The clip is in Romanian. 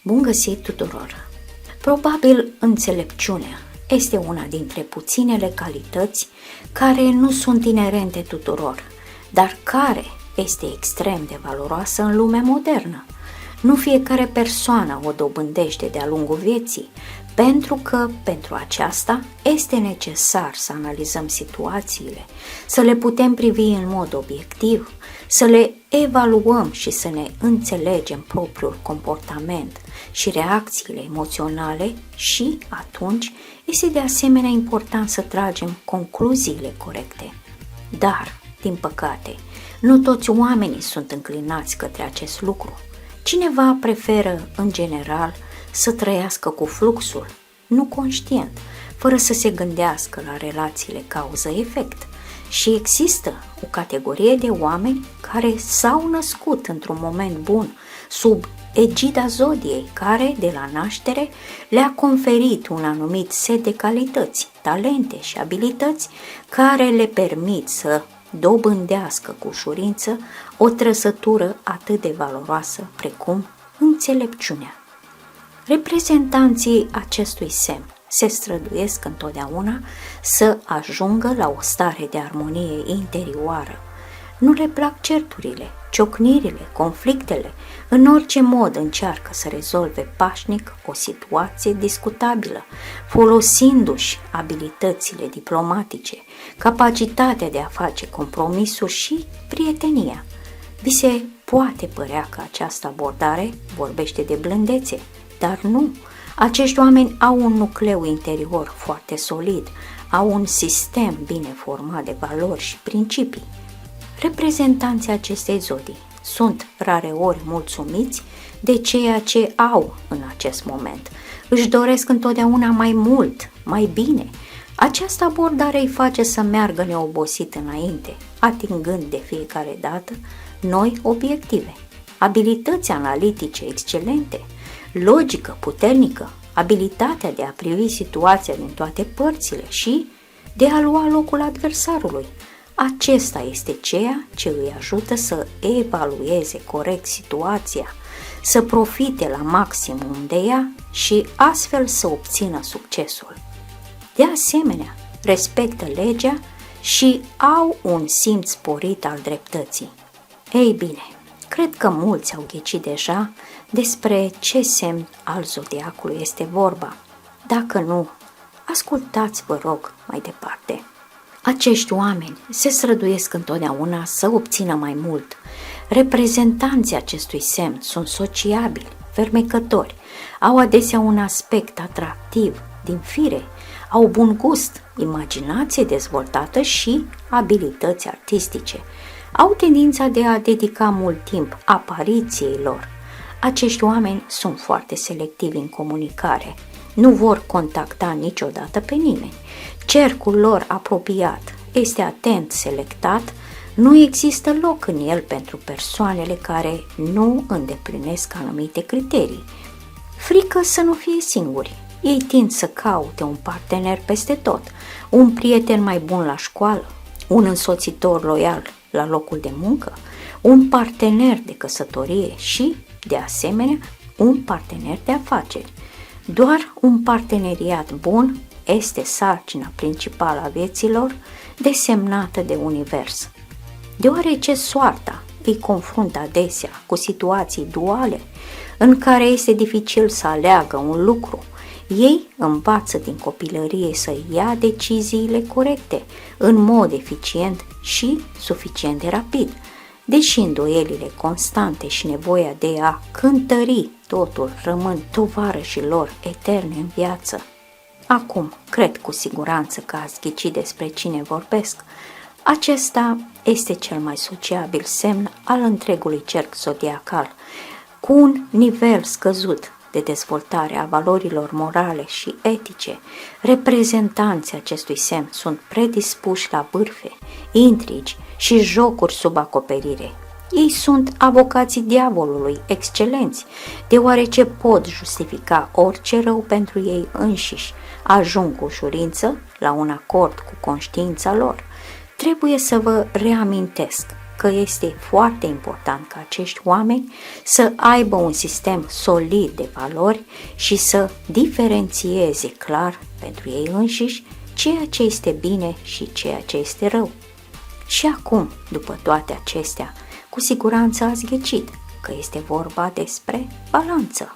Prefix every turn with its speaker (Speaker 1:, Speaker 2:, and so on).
Speaker 1: Bun găsit tuturor! Probabil înțelepciunea este una dintre puținele calități care nu sunt inerente tuturor, dar care este extrem de valoroasă în lumea modernă. Nu fiecare persoană o dobândește de-a lungul vieții, pentru că pentru aceasta este necesar să analizăm situațiile, să le putem privi în mod obiectiv, să le evaluăm și să ne înțelegem propriul comportament și reacțiile emoționale și atunci este de asemenea important să tragem concluziile corecte. Dar, din păcate, nu toți oamenii sunt înclinați către acest lucru. Cineva preferă, în general, să trăiască cu fluxul, nu conștient, fără să se gândească la relațiile cauză-efect. Și există o categorie de oameni care s-au născut într-un moment bun, sub egida zodiei, care, de la naștere, le-a conferit un anumit set de calități, talente și abilități care le permit să dobândească cu ușurință o trăsătură atât de valoroasă precum înțelepciunea. Reprezentanții acestui semn se străduiesc întotdeauna să ajungă la o stare de armonie interioară. Nu le plac certurile, ciocnirile, conflictele, în orice mod încearcă să rezolve pașnic o situație discutabilă, folosindu-și abilitățile diplomatice, capacitatea de a face compromisuri și prietenia. Vi se poate părea că această abordare vorbește de blândețe, dar nu. Acești oameni au un nucleu interior foarte solid, au un sistem bine format de valori și principii. Reprezentanții acestei zodii sunt rareori mulțumiți de ceea ce au în acest moment. Își doresc întotdeauna mai mult, mai bine. Această abordare îi face să meargă neobosit înainte, atingând de fiecare dată noi obiective. Abilități analitice excelente, logică puternică, abilitatea de a privi situația din toate părțile și de a lua locul adversarului. Acesta este ceea ce îi ajută să evalueze corect situația, să profite la maximum de ea și astfel să obțină succesul. De asemenea, respectă legea și au un simț sporit al dreptății. Ei bine, cred că mulți au ghicit deja despre ce semn al zodiacului este vorba. Dacă nu, ascultați, vă rog, mai departe. Acești oameni se străduiesc întotdeauna să obțină mai mult. Reprezentanții acestui semn sunt sociabili, fermecători, au adesea un aspect atractiv din fire, au bun gust, imaginație dezvoltată și abilități artistice. Au tendința de a dedica mult timp apariției lor. Acești oameni sunt foarte selectivi în comunicare. Nu vor contacta niciodată pe nimeni. Cercul lor apropiat este atent selectat, nu există loc în el pentru persoanele care nu îndeplinesc anumite criterii. Frică să nu fie singuri. Ei tind să caute un partener peste tot, un prieten mai bun la școală, un însoțitor loial la locul de muncă, un partener de căsătorie și, de asemenea, un partener de afaceri. Doar un parteneriat bun este sarcina principală a vieților desemnată de univers. Deoarece soarta îi confruntă adesea cu situații duale în care este dificil să aleagă un lucru, ei învață din copilărie să ia deciziile corecte în mod eficient și suficient de rapid, deși îndoielile constante și nevoia de a cântări totul rămân tovarășii lor eterne în viață. Acum, cred cu siguranță că ați ghicit despre cine vorbesc. Acesta este cel mai sociabil semn al întregului cerc zodiacal, cu un nivel scăzut de dezvoltare a valorilor morale și etice. Reprezentanții acestui semn sunt predispuși la bârfe, intrigi și jocuri sub acoperire. Ei sunt avocații diavolului excelenți, deoarece pot justifica orice rău pentru ei înșiși, ajung cu ușurință la un acord cu conștiința lor. Trebuie să vă reamintesc că este foarte important ca acești oameni să aibă un sistem solid de valori și să diferențieze clar pentru ei înșiși ceea ce este bine și ceea ce este rău. Și acum, după toate acestea, cu siguranță ați ghicit că este vorba despre balanță.